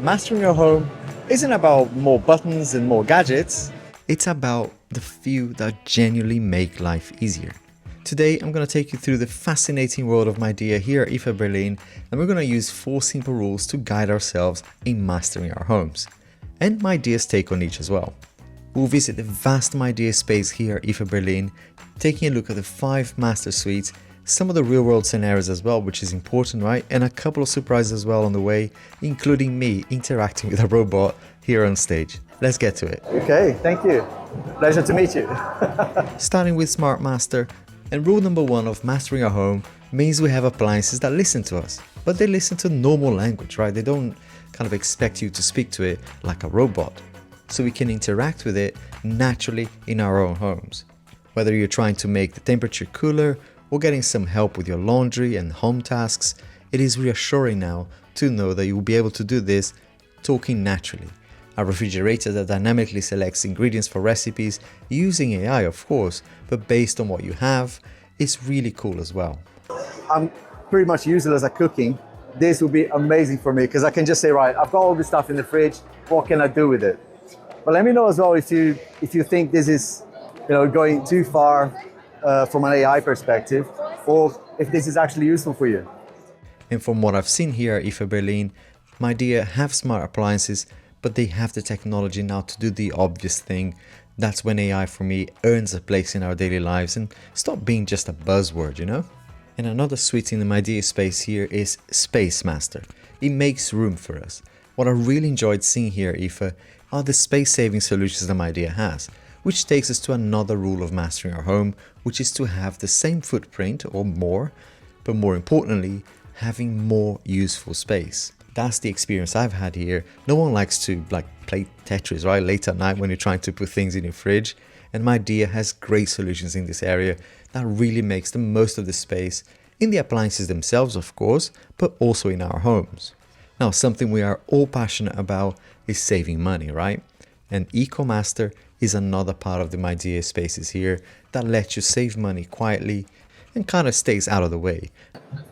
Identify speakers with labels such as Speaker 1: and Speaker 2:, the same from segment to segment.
Speaker 1: Mastering your home isn't about more buttons and more gadgets. It's about the few that genuinely make life easier. Today, I'm going to take you through the fascinating world of Midea here at IFA Berlin, and we're going to use 4 simple rules to guide ourselves in mastering our homes, and Midea's take on each as well. We'll visit the vast Midea space here at IFA Berlin, taking a look at the 5 master suites, some of the real-world scenarios as well, which is important, right? And a couple of surprises as well on the way, including me interacting with a robot here on stage. Let's get to it. Okay, thank you. Pleasure to meet you. Starting with Smart Master, and rule number 1 of mastering a home means we have appliances that listen to us, but they listen to normal language, right? They don't kind of expect you to speak to it like a robot. So we can interact with it naturally in our own homes. Whether you're trying to make the temperature cooler or getting some help with your laundry and home tasks, it is reassuring now to know that you will be able to do this talking naturally. A refrigerator that dynamically selects ingredients for recipes, using AI of course, but based on what you have, is really cool as well. I'm pretty much useless at cooking. This will be amazing for me because I can just say, right, I've got all this stuff in the fridge, what can I do with it? But let me know as well if you think this is going too far from an AI perspective, or if this is actually useful for you. And from what I've seen here at IFA Berlin, Midea have smart appliances, but they have the technology now to do the obvious thing. That's when AI for me earns a place in our daily lives and stop being just a buzzword, And another suite in the Midea space here is Space Master. It makes room for us. What I really enjoyed seeing here at IFA are the space-saving solutions that Midea has, which takes us to another rule of mastering our home, which is to have the same footprint or more, but more importantly, having more useful space. That's the experience I've had here. No one likes to play Tetris, right, late at night when you're trying to put things in your fridge, and Midea has great solutions in this area that really makes the most of the space in the appliances themselves, of course, but also in our homes. Now, something we are all passionate about is saving money, right? And EcoMaster is another part of the Midea spaces here that lets you save money quietly and kind of stays out of the way.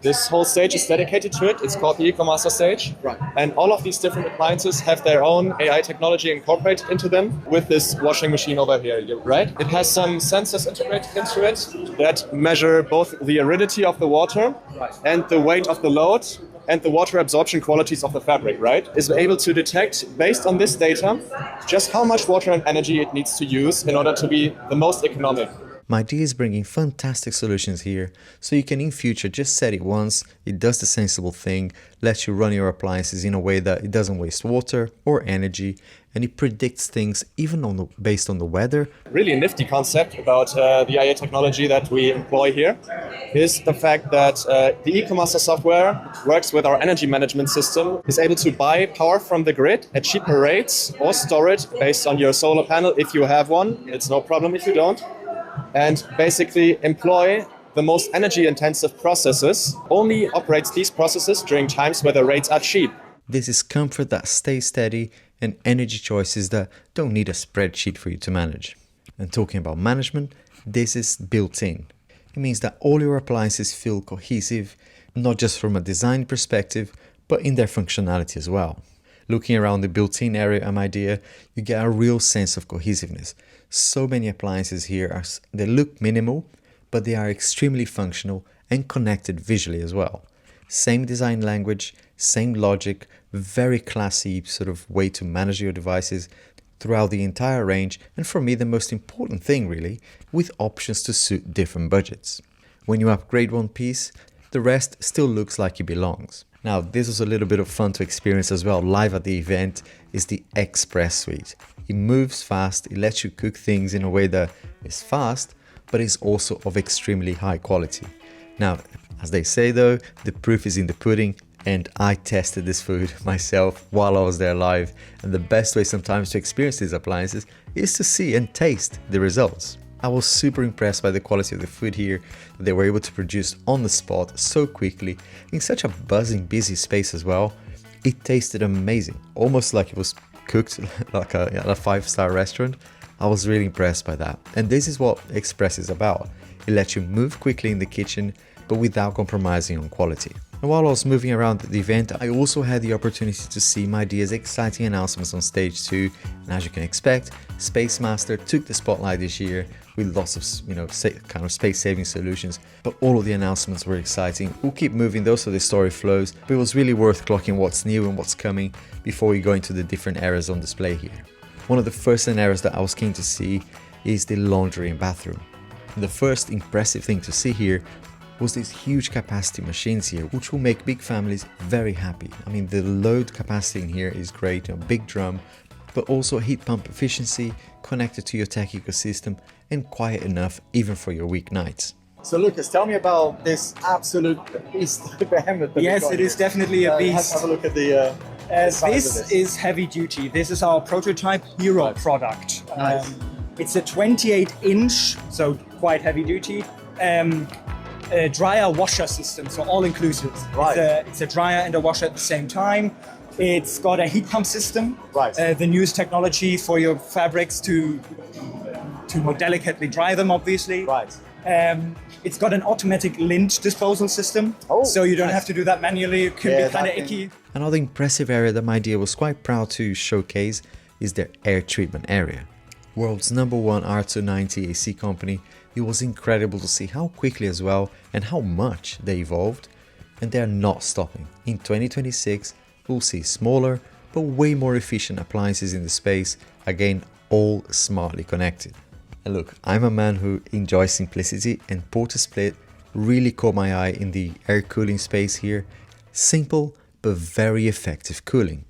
Speaker 2: This whole stage is dedicated to it. It's called the EcoMaster stage.
Speaker 1: Right.
Speaker 2: And all of these different appliances have their own AI technology incorporated into them with this washing machine over here, right? It has some sensors integrated into it that measure both the aridity of the water and the weight of the load and the water absorption qualities of the fabric, right? Is able to detect, based on this data, just how much water and energy it needs to use in order to be the most economic.
Speaker 1: Midea is bringing fantastic solutions here, so you can in future just set it once, it does the sensible thing, lets you run your appliances in a way that it doesn't waste water or energy, and it predicts things even based on the weather.
Speaker 2: Really nifty concept about the AI technology that we employ here is the fact that the EcoMaster software works with our energy management system, is able to buy power from the grid at cheaper rates or store it based on your solar panel if you have one. It's no problem if you don't. And basically employ the most energy-intensive processes, only operates these processes during times where the rates are cheap.
Speaker 1: This is comfort that stays steady and energy choices that don't need a spreadsheet for you to manage. And talking about management, this is built in. It means that all your appliances feel cohesive, not just from a design perspective, but in their functionality as well. Looking around the built-in area at Midea, you get a real sense of cohesiveness. So many appliances here they look minimal, but they are extremely functional and connected visually as well. Same design language, same logic, very classy sort of way to manage your devices throughout the entire range, and for me the most important thing really, with options to suit different budgets. When you upgrade one piece, the rest still looks like it belongs. Now, this was a little bit of fun to experience as well live at the event, is the Express Suite. It moves fast, it lets you cook things in a way that is fast, but is also of extremely high quality. Now, as they say though, the proof is in the pudding, and I tested this food myself while I was there live, and the best way sometimes to experience these appliances is to see and taste the results. I was super impressed by the quality of the food here that they were able to produce on the spot so quickly in such a buzzing, busy space as well. It tasted amazing, almost like it was cooked like a 5-star restaurant. I was really impressed by that. And this is what Express is about. It lets you move quickly in the kitchen, but without compromising on quality. And while I was moving around the event, I also had the opportunity to see Midea's exciting announcements on stage too. And as you can expect, Space Master took the spotlight this year with lots of, kind of space-saving solutions. But all of the announcements were exciting. We'll keep moving though, so the story flows. But it was really worth clocking what's new and what's coming before we go into the different areas on display here. One of the first areas that I was keen to see is the laundry and bathroom. And the first impressive thing to see here was these huge capacity machines here, which will make big families very happy. I mean, the load capacity in here is great, big drum, but also heat pump efficiency, connected to your tech ecosystem, and quiet enough even for your weeknights.
Speaker 2: So Lucas, tell me about this absolute beast behemoth.
Speaker 3: Yes, it is definitely a beast.
Speaker 2: Have a look at the
Speaker 3: this is heavy duty. This is our prototype hero product.
Speaker 2: Nice.
Speaker 3: It's a 28-inch, so quite heavy duty. Dryer washer system, so all inclusive.
Speaker 2: Right.
Speaker 3: It's a dryer and a washer at the same time. It's got a heat pump system.
Speaker 2: Right.
Speaker 3: The newest technology for your fabrics to more delicately dry them, obviously.
Speaker 2: Right.
Speaker 3: It's got an automatic lint disposal system, so you don't have to do that manually. It can be kind of icky.
Speaker 1: Another impressive area that Midea was quite proud to showcase is their air treatment area. World's #1 R290 AC company, it was incredible to see how quickly as well and how much they evolved, and they're not stopping. In 2026, we'll see smaller but way more efficient appliances in the space, again all smartly connected. And look, I'm a man who enjoys simplicity, and Porter Split really caught my eye in the air cooling space here. Simple but very effective cooling.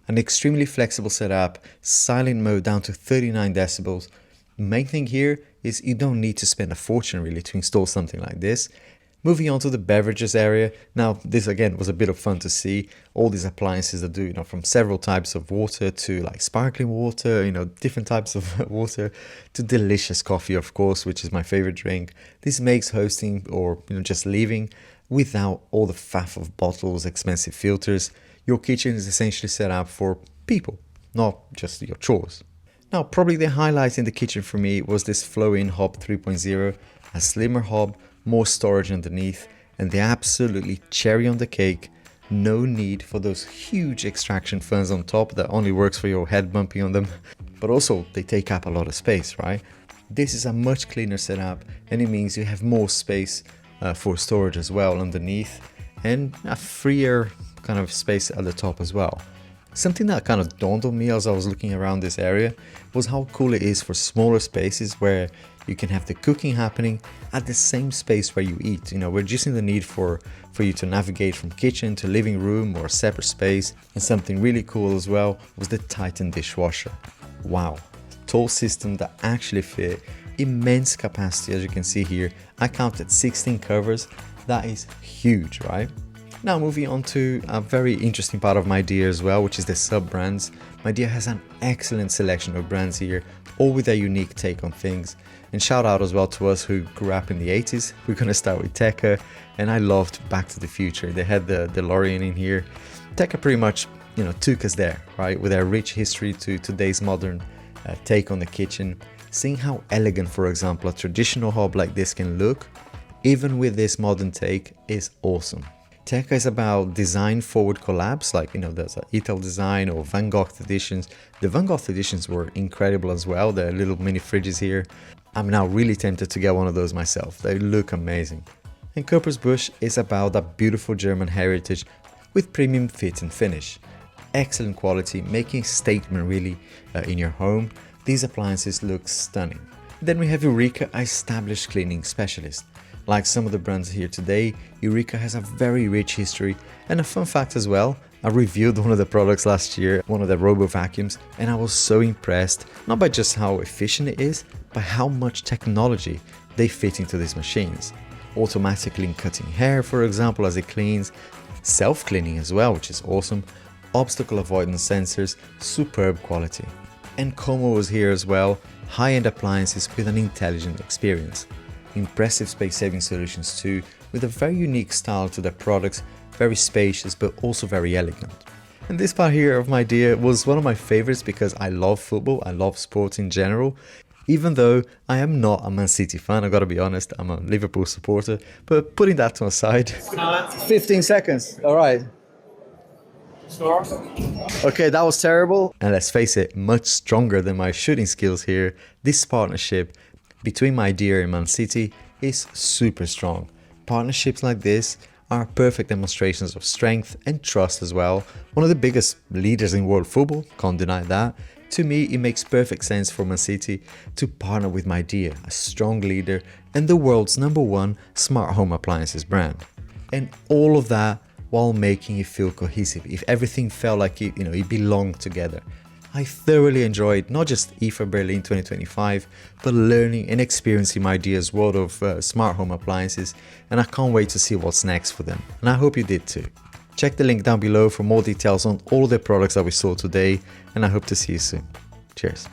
Speaker 1: An extremely flexible setup, silent mode down to 39 decibels. Main thing here is you don't need to spend a fortune really to install something like this. Moving on to the beverages area. Now this again was a bit of fun to see. All these appliances that do, from several types of water to like sparkling water, different types of water, to delicious coffee, of course, which is my favorite drink. This makes hosting or just leaving without all the faff of bottles, expensive filters. Your kitchen is essentially set up for people, not just your chores. Now, probably the highlight in the kitchen for me was this flow-in hob 3.0, a slimmer hob, more storage underneath, and the absolutely cherry on the cake, no need for those huge extraction fans on top that only works for your head bumping on them, but also they take up a lot of space, right? This is a much cleaner setup, and it means you have more space for storage as well underneath, and a freer kind of space at the top as well. Something that kind of dawned on me as I was looking around this area was how cool it is for smaller spaces where you can have the cooking happening at the same space where you eat, reducing the need for you to navigate from kitchen to living room or a separate space. And something really cool as well was the Titan dishwasher. Wow, tall system that actually fit, immense capacity as you can see here. I counted 16 covers, that is huge, right? Now moving on to a very interesting part of Midea as well, which is the sub-brands. Midea has an excellent selection of brands here, all with a unique take on things. And shout out as well to us who grew up in the 80s. We're gonna start with Tekka, and I loved Back to the Future. They had the DeLorean in here. Tekka pretty much, took us there, right? With their rich history to today's modern take on the kitchen. Seeing how elegant, for example, a traditional hob like this can look, even with this modern take, is awesome. Tekka is about design-forward collabs, like, there's a Ital design or Van Gogh editions. The Van Gogh editions were incredible as well. They're little mini fridges here. I'm now really tempted to get one of those myself. They look amazing. And Köpersbusch is about a beautiful German heritage with premium fit and finish. Excellent quality, making a statement really in your home. These appliances look stunning. Then we have Eureka, an established cleaning specialist. Like some of the brands here today, Eureka has a very rich history, and a fun fact as well, I reviewed one of the products last year, one of the robo vacuums, and I was so impressed, not by just how efficient it is, but how much technology they fit into these machines. Automatically cutting hair, for example, as it cleans, self-cleaning as well, which is awesome, obstacle avoidance sensors, superb quality. And Como was here as well, high-end appliances with an intelligent experience. Impressive space-saving solutions too, with a very unique style to their products, very spacious but also very elegant. And this part here of Midea was one of my favorites because I love football, I love sports in general, Even though I am not a Man City fan, I gotta be honest, I'm a Liverpool supporter, but putting that to one side. 15 seconds, all right.
Speaker 2: Sure.
Speaker 1: Okay, that was terrible. And let's face it, much stronger than my shooting skills here, this partnership between Midea and Man City is super strong. Partnerships like this are perfect demonstrations of strength and trust as well. One of the biggest leaders in world football, can't deny that. To me, it makes perfect sense for Man City to partner with Midea, a strong leader and the world's #1 smart home appliances brand. And all of that while making it feel cohesive. If everything felt like it belonged together. I thoroughly enjoyed not just IFA Berlin 2025, but learning and experiencing Midea's world of smart home appliances, and I can't wait to see what's next for them. And I hope you did too. Check the link down below for more details on all the products that we saw today, and I hope to see you soon. Cheers.